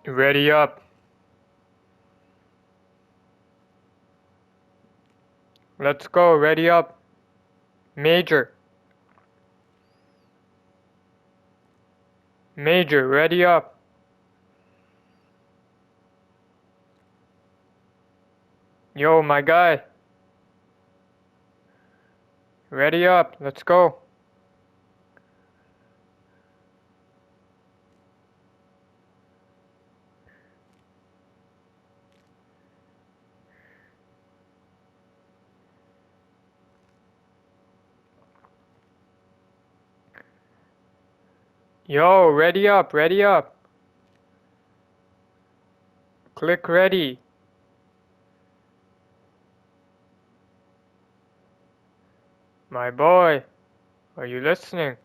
Ready up. Let's go, ready up. Major. Major, ready up. Yo, my guy. Ready up, let's go. Yo, ready up, ready up. Click ready. My boy, are you listening?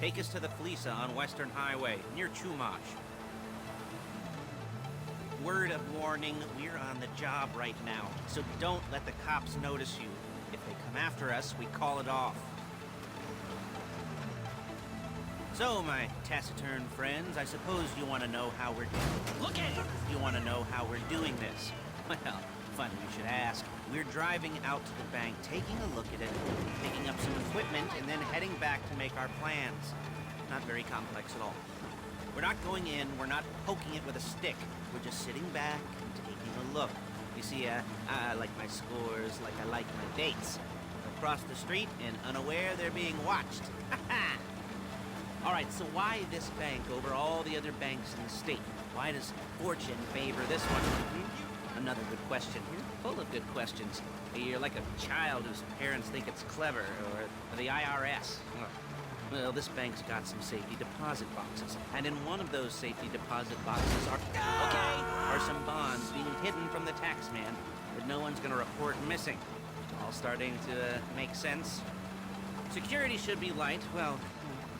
Take us to the Fleeca on Western Highway, near Chumash. Word of warning, we're on the job right now, so don't let the cops notice you. If they come after us, we call it off. So, my taciturn friends, I suppose you want to know how we're doing. Look at it! You want to know how we're doing this. Well, funny you should ask. We're driving out to the bank, taking a look at it, picking up some equipment, and then heading back to make our plans. Not very complex at all. We're not going in, we're not poking it with a stick. We're just sitting back and taking a look. You see, I like my scores like I like my dates. Across the street and unaware they're being watched. Alright, so why this bank over all the other banks in the state? Why does fortune favor this one? Another good question. You're full of good questions. You're like a child whose parents think it's clever, or the IRS. Well, this bank's got some safety deposit boxes, and in one of those safety deposit boxes are some bonds being hidden from the tax man that no one's gonna report missing. All starting to make sense. Security should be light, well,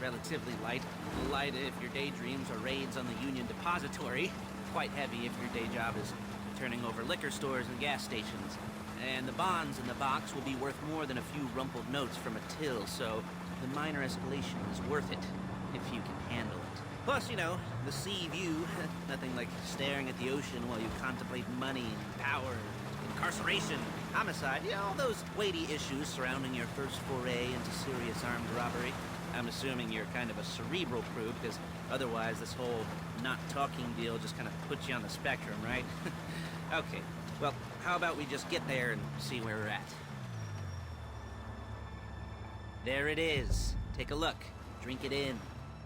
relatively light. Light if your daydreams are raids on the Union Depository. Quite heavy if your day job is turning over liquor stores and gas stations. And the bonds in the box will be worth more than a few rumpled notes from a till, so the minor escalation is worth it, if you can handle it. Plus, you know, the sea view, nothing like staring at the ocean while you contemplate money and power, incarceration, homicide, you know, all those weighty issues surrounding your first foray into serious armed robbery. I'm assuming you're kind of a cerebral crew, because otherwise this whole not talking deal just kind of puts you on the spectrum, right? Okay, well, how about we just get there and see where we're at? There it is. Take a look. Drink it in.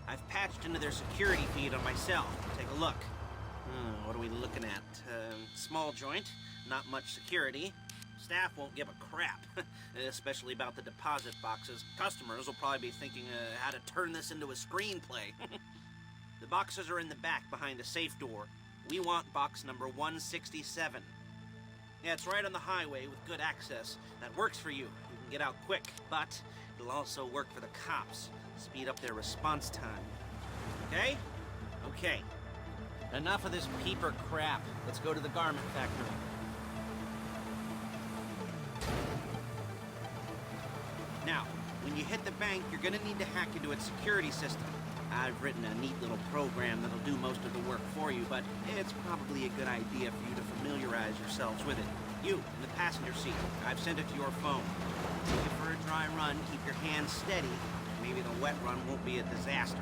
I've patched into their security feed on my cell. Take a look. What are we looking at? Small joint, not much security. Staff won't give a crap, especially about the deposit boxes. Customers will probably be thinking how to turn this into a screenplay. The boxes are in the back behind a safe door. We want box number 167. Yeah, it's right on the highway with good access. That works for you. You can get out quick, but it'll also work for the cops. Speed up their response time. Okay? Okay. Enough of this peeper crap. Let's go to the garment factory. Now, when you hit the bank, you're gonna need to hack into its security system. I've written a neat little program that'll do most of the work for you, but it's probably a good idea for you to familiarize yourselves with it. You, in the passenger seat, I've sent it to your phone. Take it for a dry run, keep your hands steady. Maybe the wet run won't be a disaster.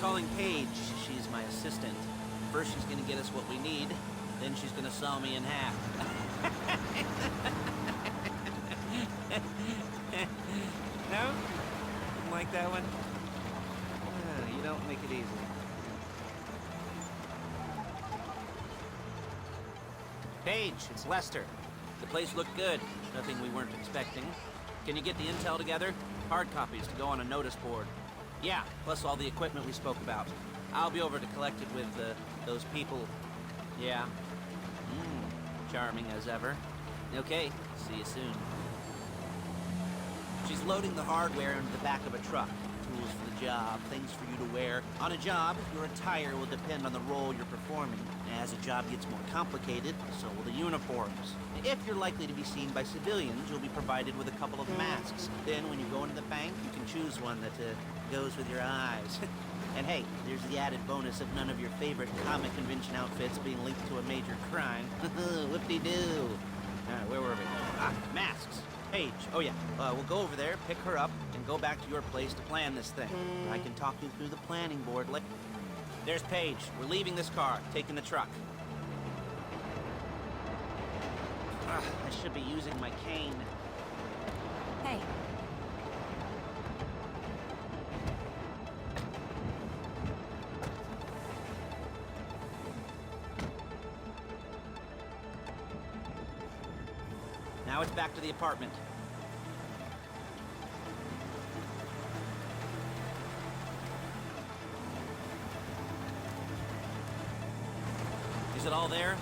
calling Paige. She's my assistant. First she's gonna get us what we need, then she's gonna saw me in half. No? Didn't like that one? You don't make it easy. Paige, it's Lester. The place looked good. Nothing we weren't expecting. Can you get the intel together? Hard copies to go on a notice board. Yeah, plus all the equipment we spoke about. I'll be over to collect it with, those people. Yeah. Charming as ever. Okay, see you soon. She's loading the hardware into the back of a truck. Tools for the job, things for you to wear. On a job, your attire will depend on the role you're performing. As a job gets more complicated, so will the uniforms. If you're likely to be seen by civilians, you'll be provided with a couple of masks. Then when you go into the bank, you can choose one that goes with your eyes. And hey, there's the added bonus of none of your favorite comic convention outfits being linked to a major crime. Whoop-de-doo. Alright, where were we? Masks. Paige. Oh yeah, we'll go over there, pick her up, and go back to your place to plan this thing. I can talk you through the planning board later. There's Paige. We're leaving this car, taking the truck. I should be using my cane. Hey. Now it's back to the apartment. Is it all there?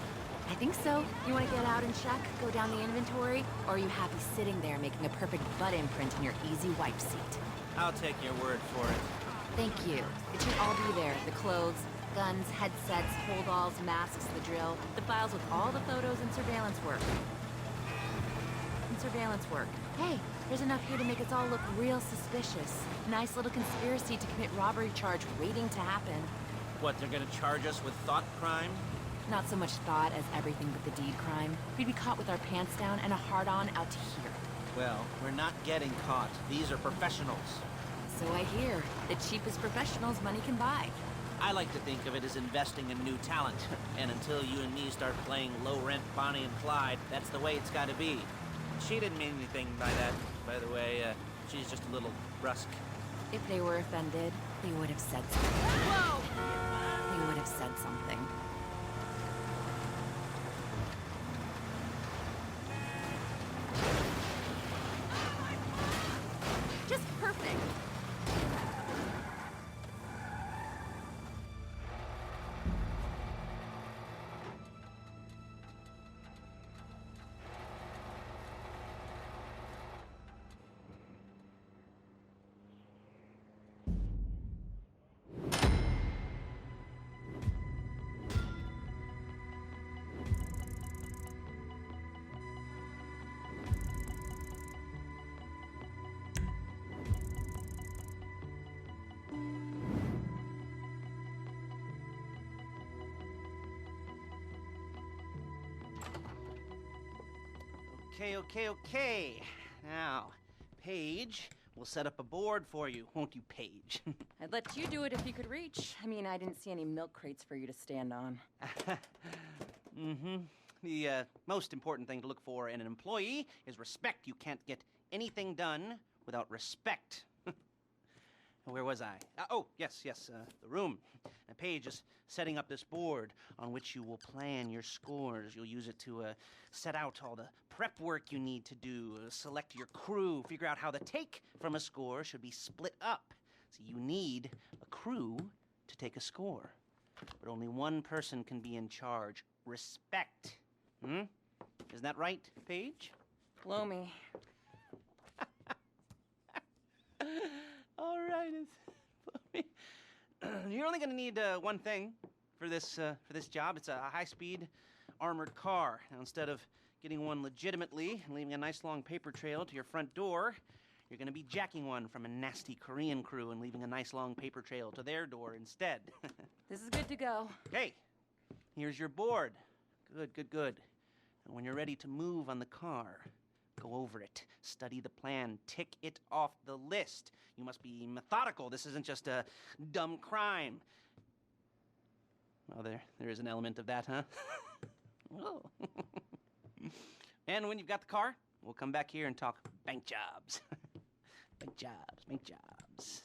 I think so. You want to get out and check, go down the inventory, or are you happy sitting there making a perfect butt imprint in your easy wipe seat? I'll take your word for it. Thank you. It should all be there. The clothes, guns, headsets, holdalls, masks, the drill, the files with all the photos and surveillance work. Hey, there's enough here to make us all look real suspicious. Nice little conspiracy to commit robbery charge waiting to happen. What, they're gonna charge us with thought crime? Not so much thought as everything but the deed crime. We'd be caught with our pants down and a hard-on out to here. Well, we're not getting caught. These are professionals. So I hear. The cheapest professionals money can buy. I like to think of it as investing in new talent. And until you and me start playing low-rent Bonnie and Clyde, that's the way it's gotta be. She didn't mean anything by that, by the way. She's just a little brusque. If they were offended, they would have said something. Whoa! They would have said something. Just perfect. Okay. Now, Paige, we'll set up a board for you, won't you, Paige? I'd let you do it if you could reach. I mean, I didn't see any milk crates for you to stand on. The most important thing to look for in an employee is respect. You can't get anything done without respect. Where was I? Yes, the room. And Paige is setting up this board on which you will plan your scores. You'll use it to set out all the prep work you need to do, select your crew, figure out how the take from a score should be split up. So you need a crew to take a score. But only one person can be in charge. Respect. Isn't that right, Paige? Blow me. All right, you're only gonna need one thing for this job. It's a high-speed armored car. Now, instead of getting one legitimately and leaving a nice long paper trail to your front door, you're gonna be jacking one from a nasty Korean crew and leaving a nice long paper trail to their door instead. This is good to go. Okay, here's your board. Good. And when you're ready to move on the car, Go over it. Study the plan. Tick it off the list. You must be methodical. This isn't just a dumb crime. Well, there is an element of that, huh? Oh. And when you've got the car, we'll come back here and talk bank jobs. Bank jobs, bank jobs.